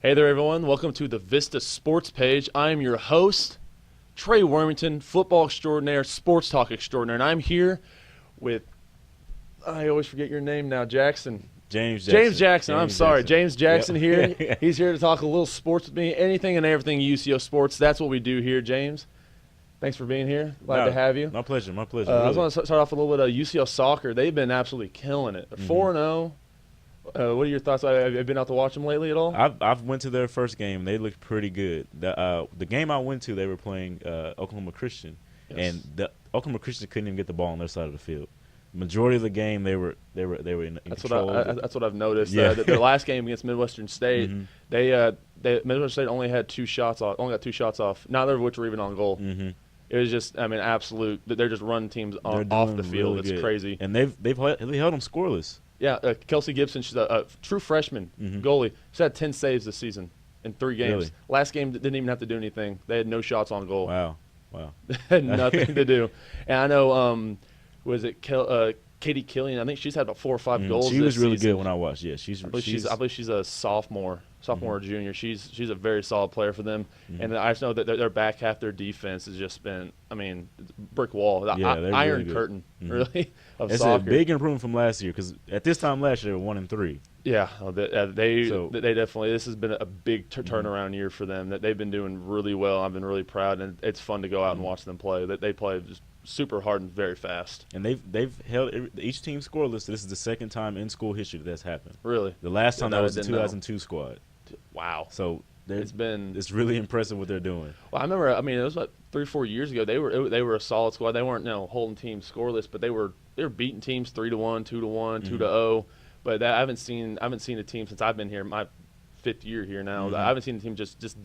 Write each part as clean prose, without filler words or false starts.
Hey there, everyone. Welcome to the Vista Sports page. I'm your host, Trey Wormington, football extraordinaire, sports talk extraordinaire, and I'm here with, I always forget your name now, Jackson. James Jackson. I'm sorry. James Jackson Yep. here. He's here to talk a little sports with me, anything and everything UCO sports. That's what we do here, James. Thanks for being here. Glad to have you. My pleasure. My pleasure. I just want to start off with a little bit of UCO soccer. They've been absolutely killing it. They're 4-0. What are your thoughts? Have you been out to watch them lately at all? I've went to their first game. They looked pretty good. The game I went to, they were playing Oklahoma Christian, and the Oklahoma Christian couldn't even get the ball on their side of the field. Majority of the game, they were in control. That's what I've noticed. Yeah. Their last game against Midwestern State, Midwestern State only got 2 shots off, neither of which were even on goal. It was just, absolute. They're just running teams off the field. Really it's crazy. And they held them scoreless. Yeah, Kelsey Gibson, she's a true freshman goalie. She's had 10 saves this season in 3 games. Really? Last game didn't even have to do anything. They had no shots on goal. Wow. They had nothing to do. And I know, Katie Killian? I think she's had about 4 or 5 goals. She was really season. good when I watched. Yeah, I believe she's a sophomore or junior. She's a very solid player for them. And I just know that their back half, their defense has just been, brick wall, iron really curtain, really, of it's soccer. a big improvement from last year because at this time last year they were 1-3. Yeah, they definitely. This has been a big turnaround year for them. That they've been doing really well. I've been really proud, and it's fun to go out and watch them play. That they play just super hard and very fast. And they've held each team scoreless. This is the second time in school history that's happened. Really, the last time that was the 2002 squad. Wow. So it's really impressive what they're doing. Well, I remember. It was about 3 or 4 years ago. They were a solid squad. They weren't holding teams scoreless, but they were beating teams 3-1, 2-1, 2-0. But I haven't seen a team since I've been here. My 5th year here now. I haven't seen a team just this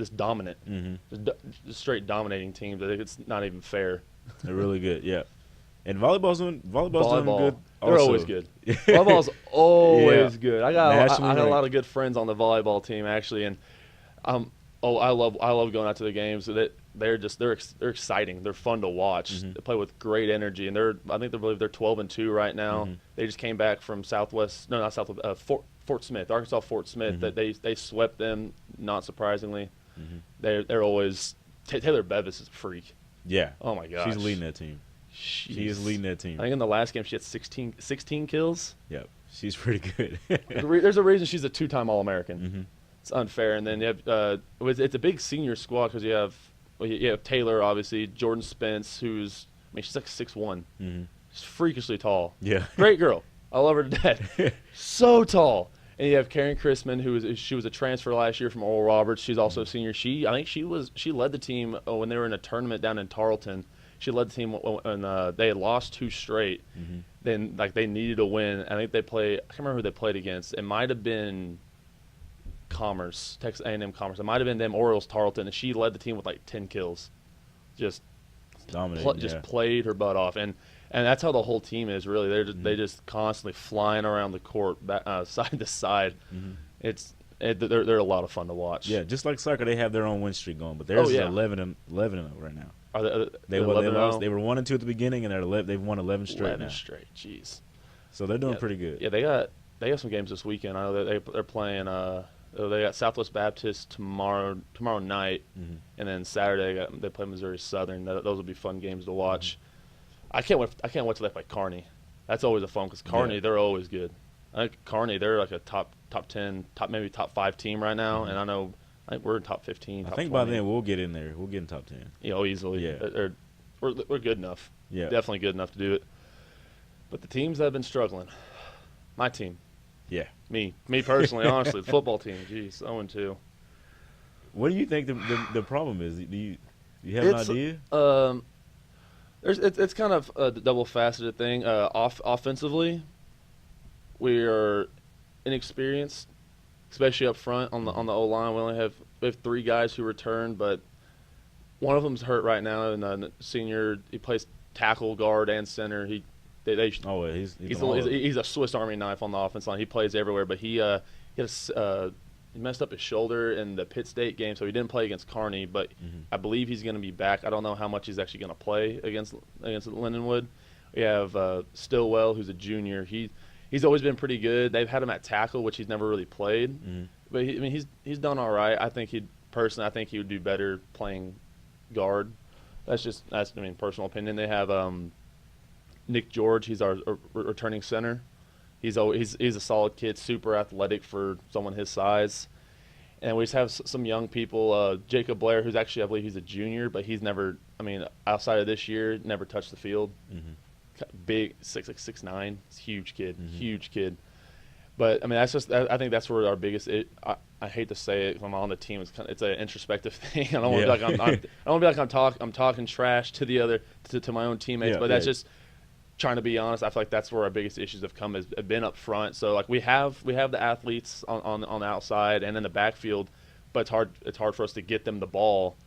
dominant, just straight dominating teams. I think it's not even fair. They're really good. Yeah. And volleyball's doing good. They're always good. Volleyball's always good. I got a lot of good friends on the volleyball team actually, and I love going out to the games. They're exciting. They're fun to watch. They play with great energy, and they're 12-2 right now. They just came back from Fort Smith, Arkansas Fort Smith. That they swept them, not surprisingly. They're always Taylor Bevis is a freak. Yeah. Oh my gosh. She's leading that team. She is leading that team. I think in the last game she had 16 kills. Yep. She's pretty good. There's a reason she's a 2-time All-American. It's unfair. And then you have it's a big senior squad because you have Taylor, obviously, Jordan Spence, who's she's like 6'1". She's freakishly tall. Yeah. Great girl. I love her to death. So tall. And you have Karen Chrisman, she was a transfer last year from Oral Roberts. She's also a senior. She led the team when they were in a tournament down in Tarleton. She led the team when they had lost 2 straight. Then they needed a win. I think I can't remember who they played against. It might have been Commerce, Texas A&M Commerce. It might have been them Orioles Tarleton, and she led the team with 10 kills. Just dominating. Played her butt off, and that's how the whole team is really. They just constantly flying around the court, side to side. They're a lot of fun to watch. Yeah, just like soccer, they have their own win streak going, but theirs is 11-0 right now. They were 1-2 at the beginning, and they've won 11 straight 11 now. straight, jeez. So they're doing pretty good. Yeah, they got some games this weekend. I know that they're playing. They got Southwest Baptist tomorrow night, and then Saturday they play Missouri Southern. Those will be fun games to watch. I can't wait till they play Kearney. That's always a fun because Kearney they're always good. I think Kearney they're like a top 10, maybe top 5 team right now, and I think we're in top 15. I think by then we'll get in there. We'll get in top 10. Easily. Yeah. We're good enough. Yeah. Definitely good enough to do it. But the teams that have been struggling, my team. Yeah. Me personally, honestly, the football team. Jeez, 0-2. What do you think the problem is? Do you have an idea? It's kind of a double-faceted thing. Offensively, we are inexperienced, especially up front on the O-line. We only have 3 guys who return, but one of them's hurt right now, and the senior, he plays tackle, guard, and center. He's a Swiss Army knife on the offense line. He plays everywhere, but he messed up his shoulder in the Pitt State game, so he didn't play against Kearney. But I believe he's going to be back. I don't know how much he's actually going to play against Lindenwood. We have Stillwell, who's a junior. He's always been pretty good. They've had him at tackle, which he's never really played. but I mean he's done all right. I think I think he would do better playing guard. That's I mean personal opinion. They have Nick George. He's our returning center. He's a solid kid, super athletic for someone his size. And we just have some young people. Jacob Blair, who's actually I believe he's a junior, but he's never. I mean, outside of this year, never touched the field. Big, 6'9", huge kid, huge kid. But I mean, I think that's where our biggest. I hate to say it, if I'm on the team. It's an introspective thing. I don't want to be like I don't want to be like I'm talking trash to the other to my own teammates. But that's just trying to be honest. I feel like that's where our biggest issues have been up front. So like we have the athletes on the outside and in the backfield, but it's hard for us to get them the ball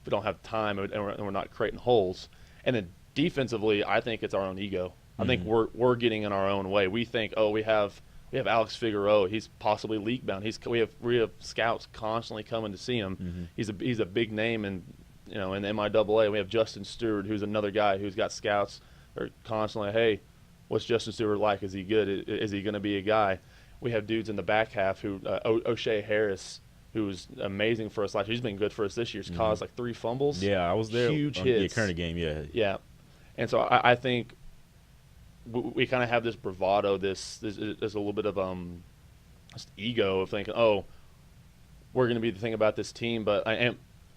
if we don't have time and we're not creating holes. And then defensively, I think it's our own ego. I think we're getting in our own way. We think, oh, we have Alex Figueroa. He's possibly league bound. We have scouts constantly coming to see him. He's a big name in MIAA. We have Justin Stewart, who's another guy who's got scouts that are constantly, hey, what's Justin Stewart like? Is he good? Is he going to be a guy? We have dudes in the back half who O'Shea Harris, who was amazing for us last year. He's been good for us this year. He's caused like 3 fumbles. Yeah, I was there. Huge on hits. The current game. Yeah, and so I think we kind of have this bravado, there's a little bit of just ego of thinking, oh, we're going to be the thing about this team. But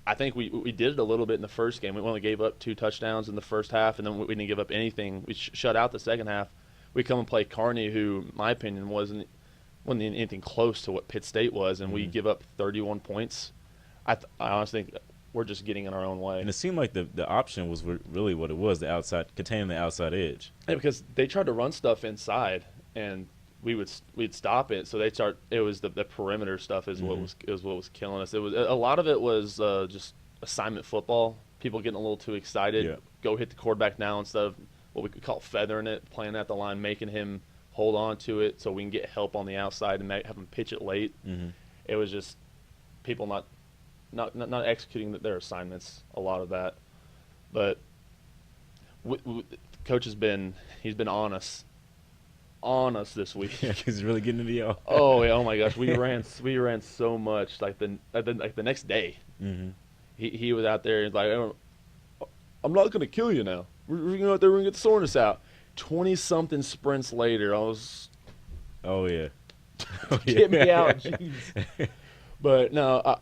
I think we did it a little bit in the first game. We only gave up 2 touchdowns in the first half, and then we didn't give up anything. We shut out the second half. We come and play Kearney, who, in my opinion, wasn't anything close to what Pitt State was, and we give up 31 points. I honestly think we're just getting in our own way. And it seemed like the option was really what it was, containing the outside edge. Yeah, because they tried to run stuff inside, and we'd stop it. So it was the perimeter stuff is what was killing us. It was a lot of it was just assignment football. People getting a little too excited. Yeah. Go hit the quarterback now instead of what we could call feathering it, playing at the line, making him hold on to it so we can get help on the outside and have him pitch it late. It was just people not executing their assignments, a lot of that. But coach he's been on us this week. Yeah, he's really getting into y'all. Oh my gosh, we ran so much. Like the next day, he was out there and like, I'm not gonna kill you now. We're going out there, we're gonna get the soreness out. 20-something sprints later, I was. Oh yeah. Get me out, jeez. But no,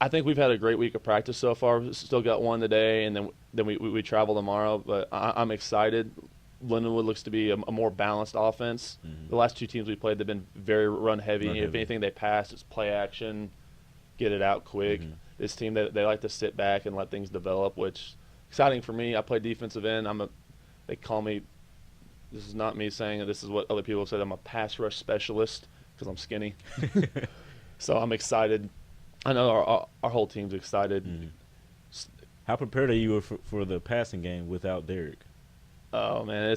I think we've had a great week of practice so far. We still got one today, and then we travel tomorrow. But I'm excited. Lindenwood looks to be a more balanced offense. The last 2 teams we played, they've been very run heavy. If anything, they pass. It's play action, get it out quick. This team, they like to sit back and let things develop, which exciting for me. I play defensive end. They call me. This is not me saying it. This is what other people have said. I'm a pass rush specialist because I'm skinny. So I'm excited. I know our whole team's excited. How prepared are you for the passing game without Derek? Oh man,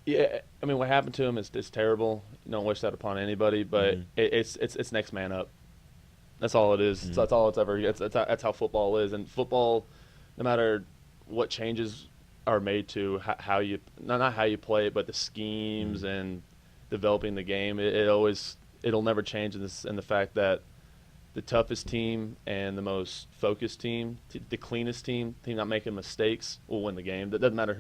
I mean, what happened to him is terrible. Don't wish that upon anybody, but it's next man up. That's all it is. So that's all it's ever. That's how football is, and football, no matter what changes are made to how you not how you play it, but the schemes and developing the game, it'll never change in the fact that the toughest team and the most focused team, the cleanest team not making mistakes, will win the game. That doesn't matter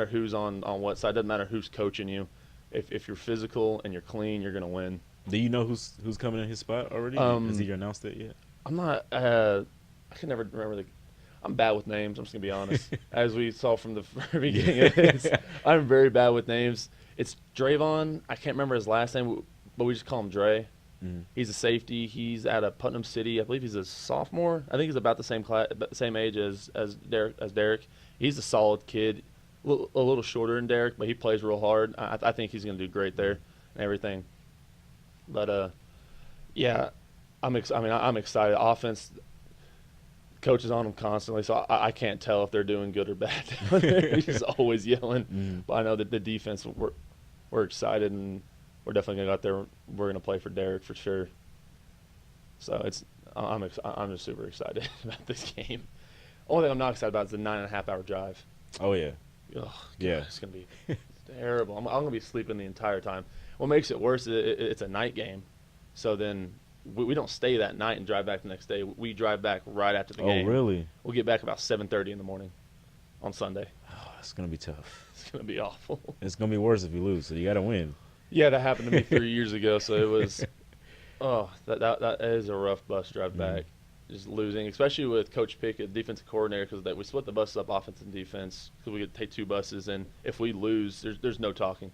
who's on what side. Doesn't matter who's coaching you. If you're physical and you're clean, you're gonna win. Do you know who's coming in his spot already? Has he announced it yet? I'm not. I can never remember I'm bad with names. I'm just gonna be honest. As we saw from the very beginning of this, I'm very bad with names. It's Drayvon. I can't remember his last name, but we just call him Dre. He's a safety. He's out of Putnam City. I believe he's a sophomore. I think he's about the same age as Derek. He's a solid kid, a little shorter than Derek, but he plays real hard. I think he's going to do great there and everything. But yeah, I'm excited. Offense, coach is on them constantly, so I can't tell if they're doing good or bad. He's just always yelling. But I know that the defense, we're excited, and we're definitely going to go out there. We're going to play for Derek for sure. So I'm just super excited about this game. Only thing I'm not excited about is the 9.5-hour drive. Oh yeah. Ugh, Yeah. God, it's going to be terrible. I'm going to be sleeping the entire time. What makes it worse is it's a night game. So then we don't stay that night and drive back the next day. We drive back right after the game. Oh, really? We'll get back about 7:30 in the morning on Sunday. Oh, it's gonna be tough. It's gonna be awful. It's gonna be worse if you lose. So you got to win. Yeah, that happened to me 3 years ago. So it was, that is a rough bus drive back. Just losing, especially with Coach Pickett, defensive coordinator, because we split the buses up, offense and defense, because we could take 2 buses, and if we lose, there's no talking.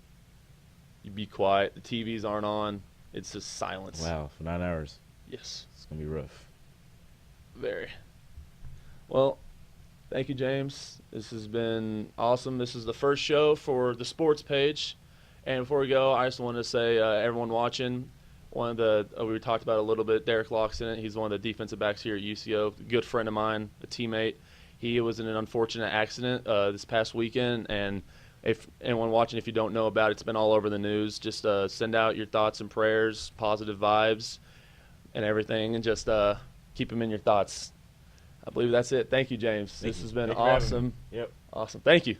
You be quiet. The TVs aren't on. It's just silence. Wow, for 9 hours. Yes. It's gonna be rough. Very. Well, thank you, James. This has been awesome. This is the first show for the sports page. And before we go, I just wanted to say, everyone watching, one of the we talked about a little bit, Derek Loxton. He's one of the defensive backs here at UCO. A good friend of mine, a teammate. He was in an unfortunate accident this past weekend, and if anyone watching, if you don't know about it, it's been all over the news. Just send out your thoughts and prayers, positive vibes, and everything, and just keep them in your thoughts. I believe that's it. Thank you, James. This has been awesome. Yep. Awesome. Thank you.